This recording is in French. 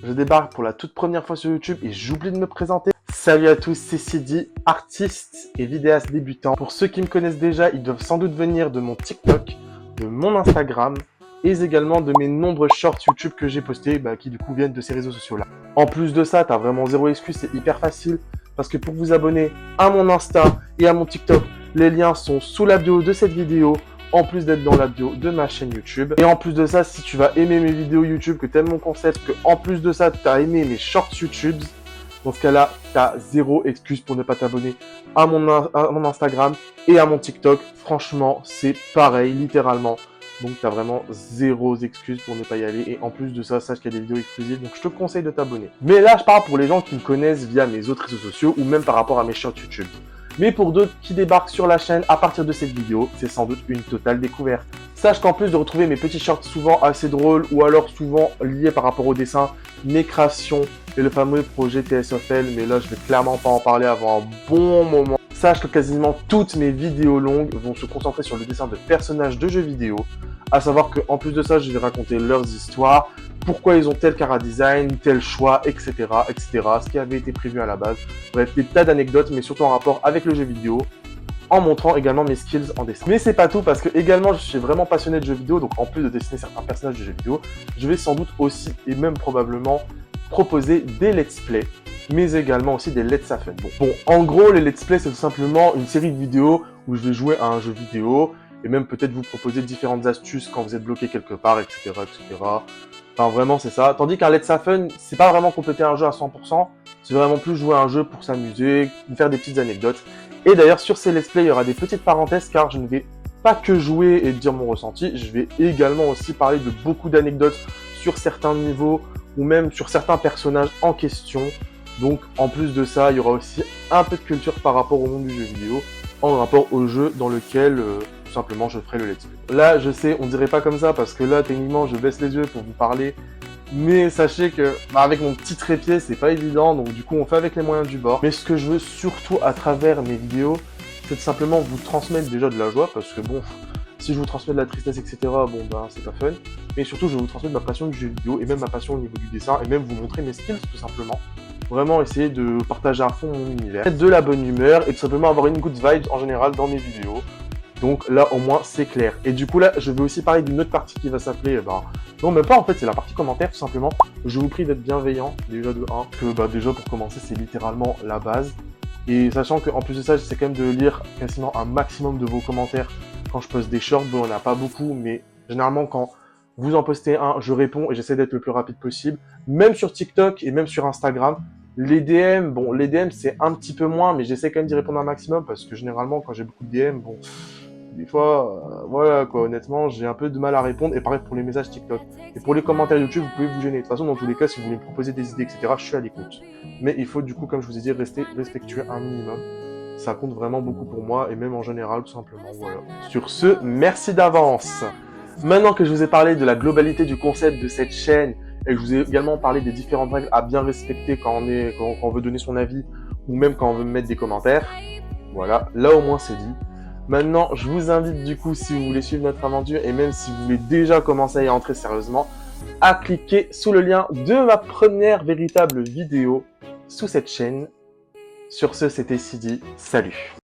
je débarque pour la toute première fois sur YouTube et j'oublie de me présenter. Salut à tous, c'est Sidi, artiste et vidéaste débutant. Pour ceux qui me connaissent déjà, ils doivent sans doute venir de mon TikTok, de mon Instagram et également de mes nombreux shorts YouTube que j'ai postés, qui du coup viennent de ces réseaux sociaux-là. En plus de ça, t'as vraiment zéro excuse, c'est hyper facile parce que pour vous abonner à mon Insta et à mon TikTok, les liens sont sous la bio de cette vidéo, en plus d'être dans la bio de ma chaîne YouTube. Et en plus de ça, si tu vas aimer mes vidéos YouTube, que tu aimes mon concept, que en plus de ça, tu as aimé mes shorts YouTube, dans ce cas-là, tu as zéro excuse pour ne pas t'abonner à mon Instagram et à mon TikTok. Franchement, c'est pareil, littéralement. Donc, tu as vraiment zéro excuse pour ne pas y aller. Et en plus de ça, sache qu'il y a des vidéos exclusives. Donc, je te conseille de t'abonner. Mais là, je parle pour les gens qui me connaissent via mes autres réseaux sociaux ou même par rapport à mes shorts YouTube. Mais pour d'autres qui débarquent sur la chaîne à partir de cette vidéo, c'est sans doute une totale découverte. Sache qu'en plus de retrouver mes petits shorts souvent assez drôles ou alors souvent liés par rapport au dessin, mes créations et le fameux projet TSOFL, mais là je vais clairement pas en parler avant un bon moment. Sache que quasiment toutes mes vidéos longues vont se concentrer sur le dessin de personnages de jeux vidéo. À savoir qu'en plus de ça, je vais raconter leurs histoires, pourquoi ils ont tel chara-design, tel choix, etc., ce qui avait été prévu à la base. Bref, des tas d'anecdotes, mais surtout en rapport avec le jeu vidéo, en montrant également mes skills en dessin. Mais c'est pas tout, parce que également, je suis vraiment passionné de jeux vidéo, donc en plus de dessiner certains personnages de jeux vidéo, je vais sans doute aussi, et même probablement, proposer des let's play, mais également aussi des let's fun. Bon, en gros, les let's play, c'est tout simplement une série de vidéos où je vais jouer à un jeu vidéo, et même peut-être vous proposer différentes astuces quand vous êtes bloqué quelque part, etc., etc. Enfin, vraiment, c'est ça. Tandis qu'un Let's Have Fun, c'est pas vraiment compléter un jeu à 100%, c'est vraiment plus jouer à un jeu pour s'amuser, faire des petites anecdotes. Et d'ailleurs, sur ces Let's Play, il y aura des petites parenthèses, car je ne vais pas que jouer et dire mon ressenti, je vais également aussi parler de beaucoup d'anecdotes sur certains niveaux, ou même sur certains personnages en question. Donc, en plus de ça, il y aura aussi un peu de culture par rapport au monde du jeu vidéo, en rapport au jeu dans lequel... tout simplement je ferai le let's play. Là je sais, on dirait pas comme ça parce que là techniquement je baisse les yeux pour vous parler, mais sachez que avec mon petit trépied c'est pas évident, donc du coup on fait avec les moyens du bord. Mais ce que je veux surtout à travers mes vidéos, c'est de simplement vous transmettre déjà de la joie, parce que bon, si je vous transmets de la tristesse, etc., c'est pas fun. Mais surtout je vais vous transmettre ma passion du jeu vidéo et même ma passion au niveau du dessin et même vous montrer mes skills tout simplement. Vraiment essayer de partager à fond mon univers, être de la bonne humeur et tout simplement avoir une good vibe en général dans mes vidéos. Donc là, au moins, c'est clair. Et du coup, là, je vais aussi parler d'une autre partie qui va s'appeler... non, même pas, en fait, c'est la partie commentaire, tout simplement. Je vous prie d'être bienveillant, déjà de 1. Que déjà, pour commencer, c'est littéralement la base. Et sachant qu'en plus de ça, j'essaie quand même de lire quasiment un maximum de vos commentaires quand je poste des shorts. Bon, on n'a pas beaucoup, mais généralement, quand vous en postez un, je réponds et j'essaie d'être le plus rapide possible. Même sur TikTok et même sur Instagram. Les DM, les DM, c'est un petit peu moins, mais j'essaie quand même d'y répondre un maximum parce que généralement, quand j'ai beaucoup de DM, des fois, voilà quoi, honnêtement, j'ai un peu de mal à répondre. Et pareil pour les messages TikTok. Et pour les commentaires YouTube, vous pouvez vous gêner. De toute façon, dans tous les cas, si vous voulez me proposer des idées, etc., je suis à l'écoute. Mais il faut du coup, comme je vous ai dit, rester respectueux un minimum. Ça compte vraiment beaucoup pour moi et même en général, tout simplement. Voilà. Sur ce, merci d'avance. Maintenant que je vous ai parlé de la globalité du concept de cette chaîne et que je vous ai également parlé des différentes règles à bien respecter quand on veut donner son avis ou même quand on veut mettre des commentaires, voilà, là au moins c'est dit. Maintenant, je vous invite du coup, si vous voulez suivre notre aventure et même si vous voulez déjà commencer à y entrer sérieusement, à cliquer sous le lien de ma première véritable vidéo sous cette chaîne. Sur ce, c'était Sidi. Salut!